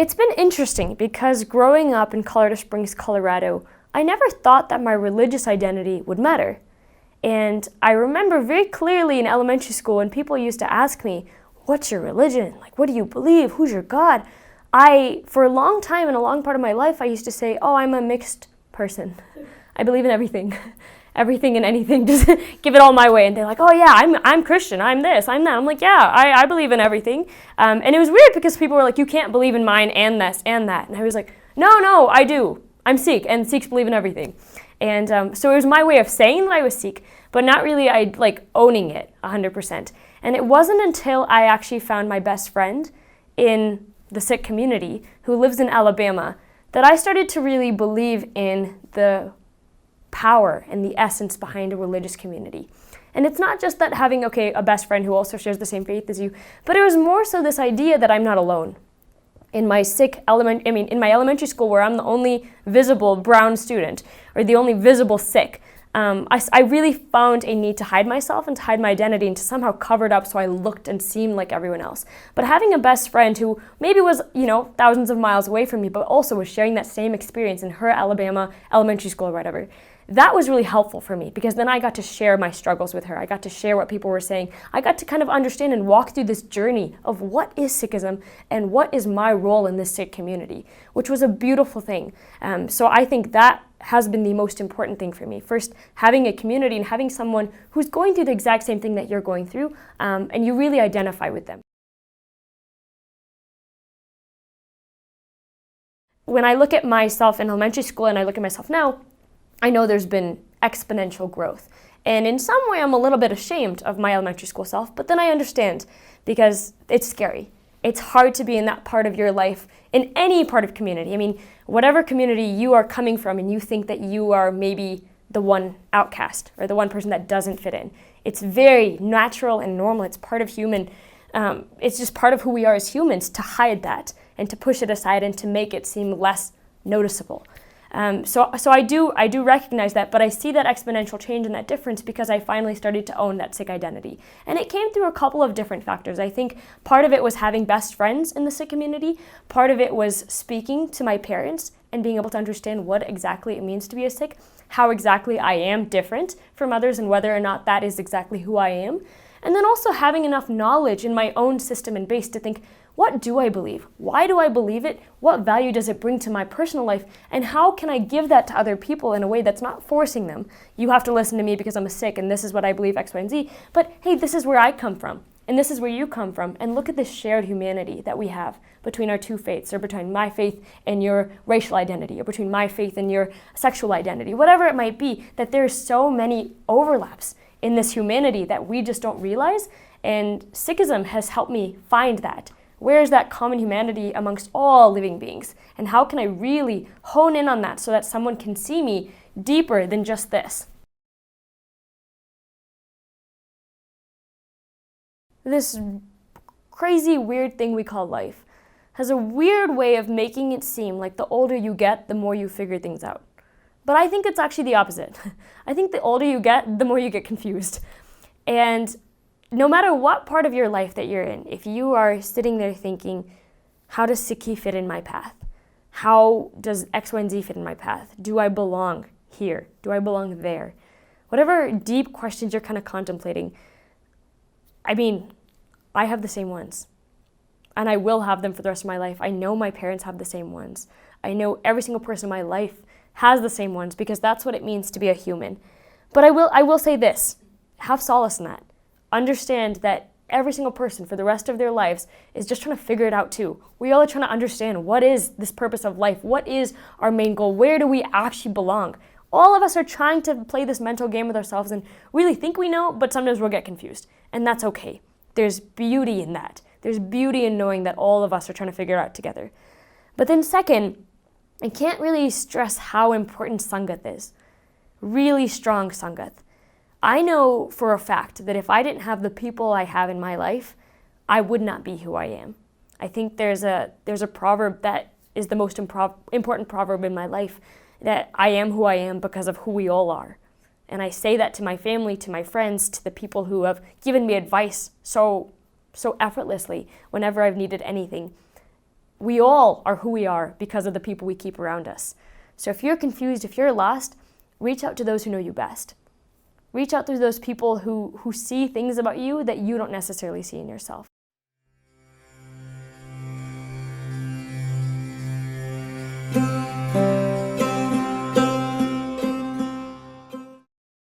It's been interesting because growing up in Colorado Springs, Colorado, I never thought that my religious identity would matter. And I remember very clearly in elementary school when people used to ask me, what's your religion? Like, what do you believe? Who's your God? For a long time, in a long part of my life, I used to say, oh, I'm a mixed person. I believe in everything. Everything and anything, just give it all my way. And they're like, oh yeah, I'm Christian, I'm this, I'm that. I'm like, yeah, I believe in everything. And it was weird because people were like, you can't believe in mine and this and that. And I was like, no, I do. I'm Sikh, and Sikhs believe in everything. And so it was my way of saying that I was Sikh, but not really owning it 100%. And it wasn't until I actually found my best friend in the Sikh community who lives in Alabama that I started to really believe in the power and the essence behind a religious community. And it's not just that having, a best friend who also shares the same faith as you, but it was more so this idea that I'm not alone. In my in my elementary school where I'm the only visible brown student, or the only visible Sikh, I really found a need to hide myself and to hide my identity and to somehow cover it up so I looked and seemed like everyone else. But having a best friend who maybe was, thousands of miles away from me, but also was sharing that same experience in her Alabama elementary school or whatever, that was really helpful for me because then I got to share my struggles with her. I got to share what people were saying. I got to kind of understand and walk through this journey of what is Sikhism and what is my role in this Sikh community, which was a beautiful thing. So I think that has been the most important thing for me. First, having a community and having someone who's going through the exact same thing that you're going through, and you really identify with them. When I look at myself in elementary school and I look at myself now, I know there's been exponential growth. And in some way, I'm a little bit ashamed of my elementary school self, but then I understand because it's scary. It's hard to be in that part of your life, in any part of community. I mean, whatever community you are coming from and you think that you are maybe the one outcast or the one person that doesn't fit in. It's very natural and normal. It's part of human. It's just part of who we are as humans to hide that and to push it aside and to make it seem less noticeable. So I do recognize that, but I see that exponential change and that difference because I finally started to own that Sikh identity. And it came through a couple of different factors. I think part of it was having best friends in the Sikh community. Part of it was speaking to my parents and being able to understand what exactly it means to be a Sikh, how exactly I am different from others and whether or not that is exactly who I am. And then also having enough knowledge in my own system and base to think, what do I believe? Why do I believe it? What value does it bring to my personal life? And how can I give that to other people in a way that's not forcing them? You have to listen to me because I'm a Sikh and this is what I believe, X, Y, and Z. But hey, this is where I come from. And this is where you come from. And look at this shared humanity that we have between our two faiths, or between my faith and your racial identity, or between my faith and your sexual identity, whatever it might be, that there's so many overlaps in this humanity that we just don't realize. And Sikhism has helped me find that. Where is that common humanity amongst all living beings? And how can I really hone in on that so that someone can see me deeper than just this? This crazy, weird thing we call life has a weird way of making it seem like the older you get, the more you figure things out. But I think it's actually the opposite. I think the older you get, the more you get confused. And no matter what part of your life that you're in, if you are sitting there thinking, how does Sikhi fit in my path? How does X, Y, and Z fit in my path? Do I belong here? Do I belong there? Whatever deep questions you're kind of contemplating, I have the same ones. And I will have them for the rest of my life. I know my parents have the same ones. I know every single person in my life has the same ones because that's what it means to be a human. But I will say this, have solace in that. Understand that every single person for the rest of their lives is just trying to figure it out too. We all are trying to understand what is this purpose of life? What is our main goal? Where do we actually belong? All of us are trying to play this mental game with ourselves and really think we know, but sometimes we'll get confused. And that's okay. There's beauty in that. There's beauty in knowing that all of us are trying to figure it out together. But then second, I can't really stress how important Sangat is. Really strong Sangat. I know for a fact that if I didn't have the people I have in my life, I would not be who I am. I think there's a proverb that is the most important proverb in my life, that I am who I am because of who we all are. And I say that to my family, to my friends, to the people who have given me advice so effortlessly whenever I've needed anything. we all are who we are because of the people we keep around us. So if you're confused, if you're lost, reach out to those who know you best. Reach out to those people who see things about you that you don't necessarily see in yourself.